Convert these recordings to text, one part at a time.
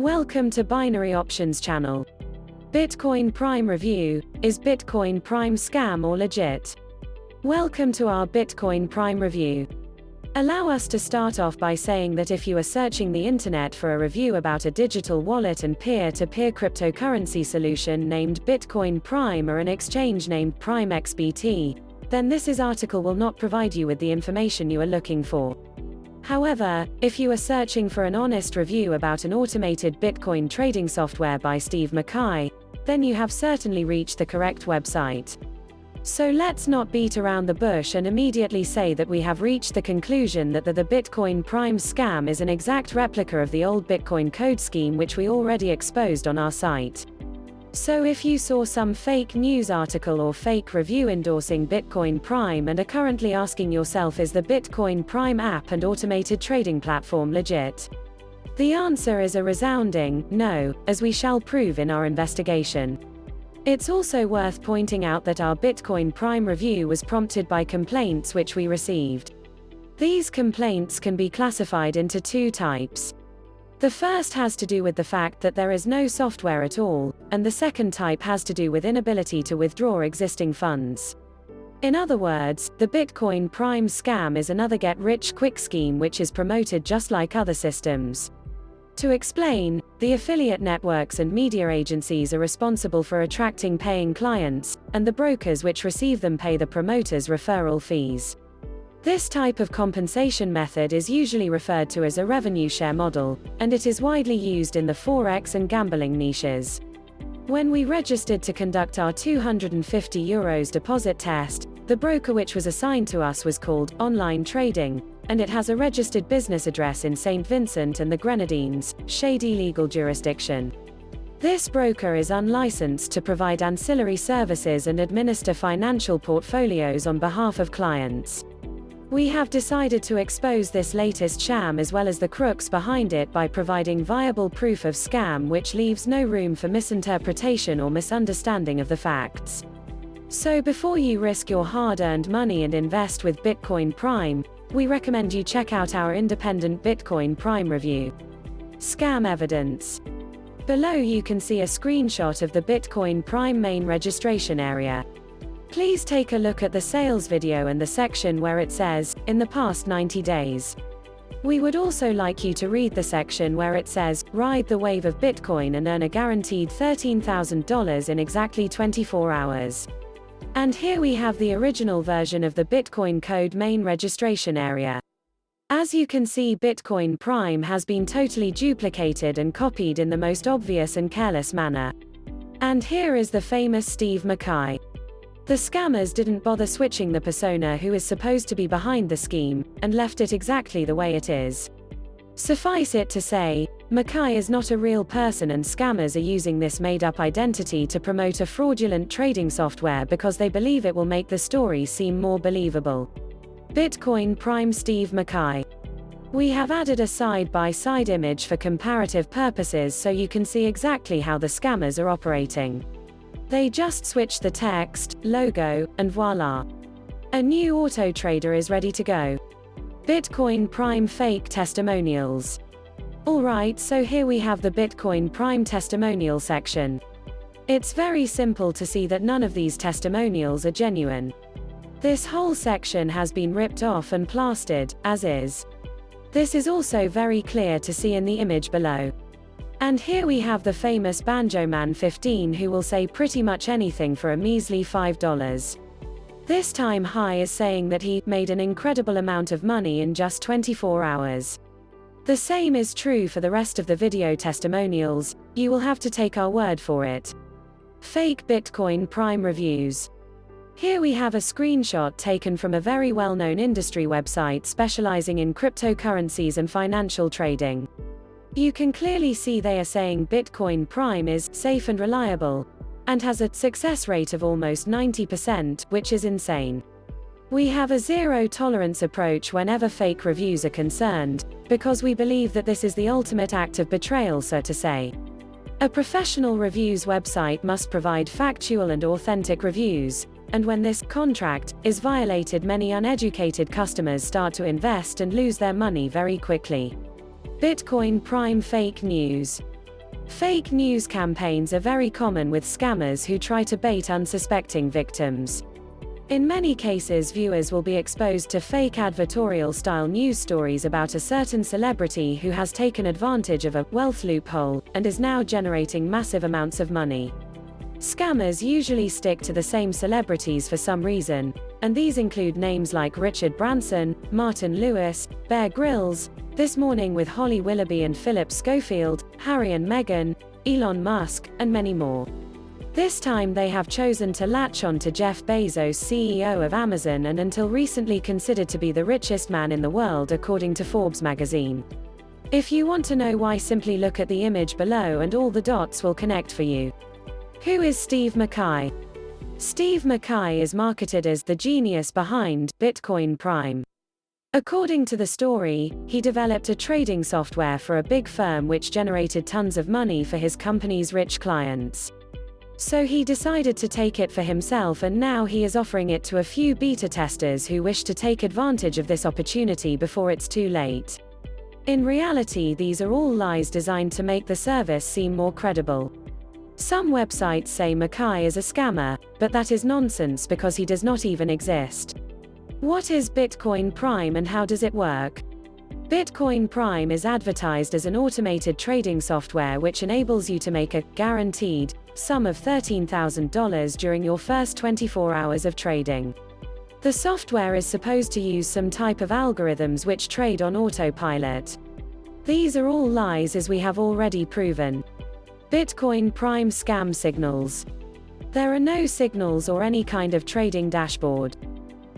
Welcome to Binary Options channel. Bitcoin Prime Review: is Bitcoin Prime scam or legit? Welcome to our Bitcoin Prime Review. Allow us to start off by saying that if you are searching the internet for a review about a digital wallet and peer-to-peer cryptocurrency solution named Bitcoin Prime or an exchange named primexbt, then this article will not provide you with the information you are looking for. However, if you are searching for an honest review about an automated Bitcoin trading software by Steve McKay, then you have certainly reached the correct website. So let's not beat around the bush and immediately say that we have reached the conclusion that the Bitcoin Prime scam is an exact replica of the old Bitcoin code scheme which we already exposed on our site. So if you saw some fake news article or fake review endorsing Bitcoin Prime and are currently asking yourself, is the Bitcoin Prime app and automated trading platform legit? The answer is a resounding no, as we shall prove in our investigation. It's also worth pointing out that our Bitcoin Prime review was prompted by complaints which we received. These complaints can be classified into two types. The first has to do with the fact that there is no software at all, and the second type has to do with inability to withdraw existing funds. In other words, the Bitcoin Prime scam is another get-rich-quick scheme which is promoted just like other systems. To explain, the affiliate networks and media agencies are responsible for attracting paying clients, and the brokers which receive them pay the promoters referral fees. This type of compensation method is usually referred to as a revenue share model, and it is widely used in the forex and gambling niches. When we registered to conduct our €250 deposit test, the broker which was assigned to us was called Online Trading, and it has a registered business address in St. Vincent and the Grenadines, shady legal jurisdiction. This broker is unlicensed to provide ancillary services and administer financial portfolios on behalf of clients. We have decided to expose this latest sham as well as the crooks behind it by providing viable proof of scam which leaves no room for misinterpretation or misunderstanding of the facts. So before you risk your hard-earned money and invest with Bitcoin Prime, we recommend you check out our independent Bitcoin Prime review. Scam evidence. Below you can see a screenshot of the Bitcoin Prime main registration area. Please take a look at the sales video and the section where it says, in the past 90 days. We would also like you to read the section where it says, ride the wave of Bitcoin and earn a guaranteed $13,000 in exactly 24 hours. And here we have the original version of the Bitcoin code main registration area. As you can see, Bitcoin Prime has been totally duplicated and copied in the most obvious and careless manner. And here is the famous Steve McKay. The scammers didn't bother switching the persona who is supposed to be behind the scheme, and left it exactly the way it is. Suffice it to say, McKay is not a real person and scammers are using this made-up identity to promote a fraudulent trading software because they believe it will make the story seem more believable. Bitcoin Prime Steve McKay. We have added a side-by-side image for comparative purposes so you can see exactly how the scammers are operating. They just switched the text, logo, and voila. A new auto trader is ready to go. Bitcoin Prime fake testimonials. Alright, so here we have the Bitcoin Prime testimonial section. It's very simple to see that none of these testimonials are genuine. This whole section has been ripped off and plastered, as is. This is also very clear to see in the image below. And here we have the famous Banjo Man 15 who will say pretty much anything for a measly $5. This time High is saying that he made an incredible amount of money in just 24 hours. The same is true for the rest of the video testimonials, you will have to take our word for it. Fake Bitcoin Prime reviews. Here we have a screenshot taken from a very well-known industry website specializing in cryptocurrencies and financial trading. You can clearly see they are saying Bitcoin Prime is safe and reliable, and has a success rate of almost 90%, which is insane. We have a zero-tolerance approach whenever fake reviews are concerned, because we believe that this is the ultimate act of betrayal, so to say. A professional reviews website must provide factual and authentic reviews, and when this contract is violated, many uneducated customers start to invest and lose their money very quickly. Bitcoin Prime fake news. Fake news campaigns are very common with scammers who try to bait unsuspecting victims. In many cases, viewers will be exposed to fake advertorial-style news stories about a certain celebrity who has taken advantage of a wealth loophole and is now generating massive amounts of money. Scammers usually stick to the same celebrities for some reason, and these include names like Richard Branson, Martin Lewis, Bear Grylls, This Morning with Holly Willoughby and Philip Schofield, Harry and Meghan, Elon Musk, and many more. This time they have chosen to latch on to Jeff Bezos, CEO of Amazon and until recently considered to be the richest man in the world according to Forbes magazine. If you want to know why, simply look at the image below and all the dots will connect for you. Who is Steve McKay? Steve McKay is marketed as the genius behind Bitcoin Prime. According to the story, he developed a trading software for a big firm which generated tons of money for his company's rich clients. So he decided to take it for himself, and now he is offering it to a few beta testers who wish to take advantage of this opportunity before it's too late. In reality, these are all lies designed to make the service seem more credible. Some websites say McKay is a scammer, but that is nonsense because he does not even exist. What is Bitcoin Prime and how does it work? Bitcoin Prime is advertised as an automated trading software which enables you to make a guaranteed sum of $13,000 during your first 24 hours of trading. The software is supposed to use some type of algorithms which trade on autopilot. These are all lies, as we have already proven. Bitcoin Prime scam signals. There are no signals or any kind of trading dashboard.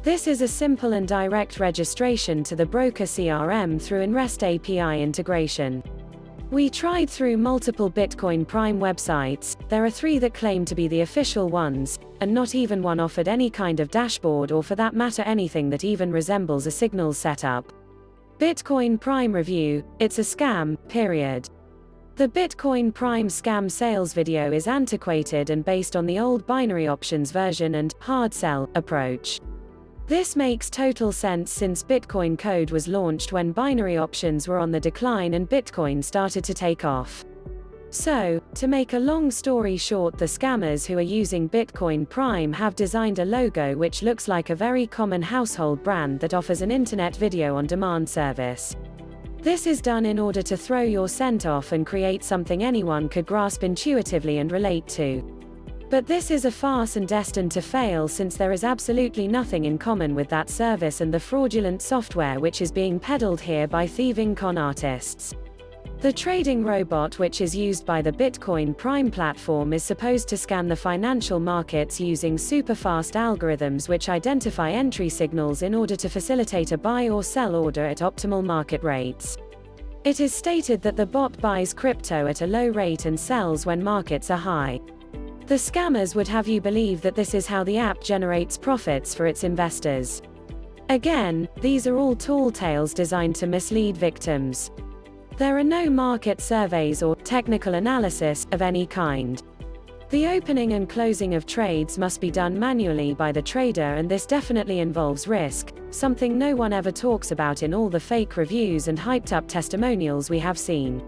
This is a simple and direct registration to the broker CRM through an REST API integration. We tried through multiple Bitcoin Prime websites. There are 3 that claim to be the official ones, and not even one offered any kind of dashboard or for that matter anything that even resembles a signals setup. Bitcoin Prime review: it's a scam, period. The Bitcoin Prime scam sales video is antiquated and based on the old binary options version and hard sell approach. This makes total sense since Bitcoin code was launched when binary options were on the decline and Bitcoin started to take off. So, to make a long story short, the scammers who are using Bitcoin Prime have designed a logo which looks like a very common household brand that offers an internet video on demand service. This is done in order to throw your scent off and create something anyone could grasp intuitively and relate to. But this is a farce and destined to fail since there is absolutely nothing in common with that service and the fraudulent software which is being peddled here by thieving con artists. The trading robot which is used by the Bitcoin Prime platform is supposed to scan the financial markets using super-fast algorithms which identify entry signals in order to facilitate a buy or sell order at optimal market rates. It is stated that the bot buys crypto at a low rate and sells when markets are high. The scammers would have you believe that this is how the app generates profits for its investors. Again, these are all tall tales designed to mislead victims. There are no market surveys or technical analysis of any kind. The opening and closing of trades must be done manually by the trader, and this definitely involves risk, something no one ever talks about in all the fake reviews and hyped-up testimonials we have seen.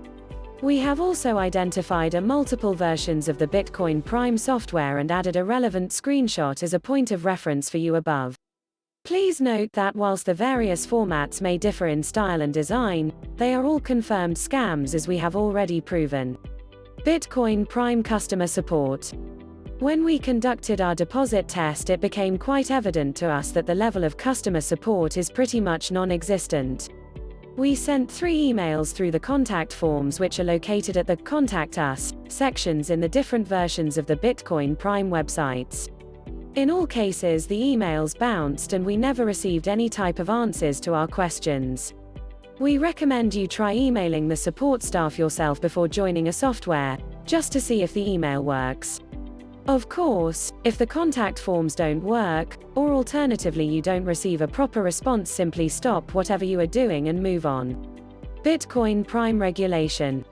We have also identified multiple versions of the Bitcoin Prime software and added a relevant screenshot as a point of reference for you above. Please note that whilst the various formats may differ in style and design, they are all confirmed scams, as we have already proven. Bitcoin Prime customer support. When we conducted our deposit test, it became quite evident to us that the level of customer support is pretty much non-existent. We sent 3 emails through the contact forms which are located at the Contact Us sections in the different versions of the Bitcoin Prime websites. In all cases, the emails bounced and we never received any type of answers to our questions. We recommend you try emailing the support staff yourself before joining a software, just to see if the email works. Of course, if the contact forms don't work, or alternatively you don't receive a proper response, simply stop whatever you are doing and move on. Bitcoin Prime regulation.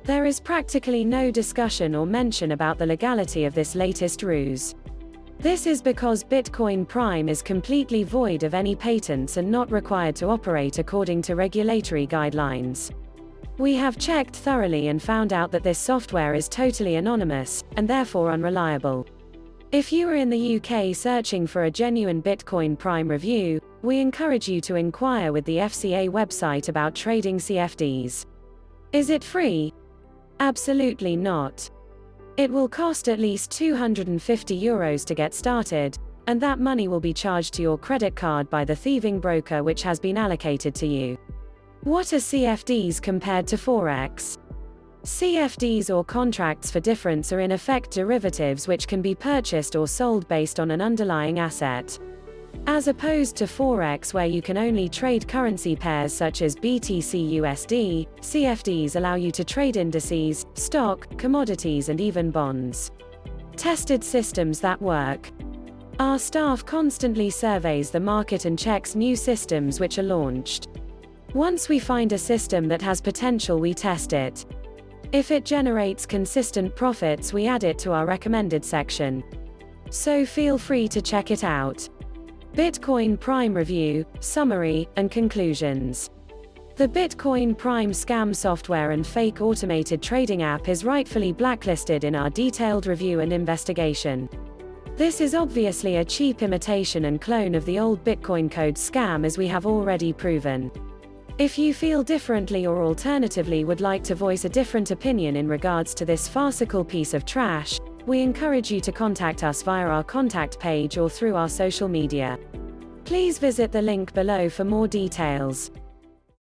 There is practically no discussion or mention about the legality of this latest ruse. This is because Bitcoin Prime is completely void of any patents and not required to operate according to regulatory guidelines. We have checked thoroughly and found out that this software is totally anonymous, and therefore unreliable. If you are in the UK searching for a genuine Bitcoin Prime review, we encourage you to inquire with the FCA website about trading CFDs. Is it free? Absolutely not. It will cost at least €250 to get started, and that money will be charged to your credit card by the thieving broker which has been allocated to you. What are CFDs compared to Forex? CFDs, or contracts for difference, are in effect derivatives which can be purchased or sold based on an underlying asset. As opposed to Forex, where you can only trade currency pairs such as BTC/USD, CFDs allow you to trade indices, stock, commodities, and even bonds. Tested systems that work. Our staff constantly surveys the market and checks new systems which are launched. Once we find a system that has potential, we test it. If it generates consistent profits, we add it to our recommended section. So feel free to check it out. Bitcoin Prime Review, Summary, and Conclusions. The Bitcoin Prime scam software and fake automated trading app is rightfully blacklisted in our detailed review and investigation. This is obviously a cheap imitation and clone of the old Bitcoin code scam, as we have already proven. If you feel differently or alternatively would like to voice a different opinion in regards to this farcical piece of trash, we encourage you to contact us via our contact page or through our social media. Please visit the link below for more details.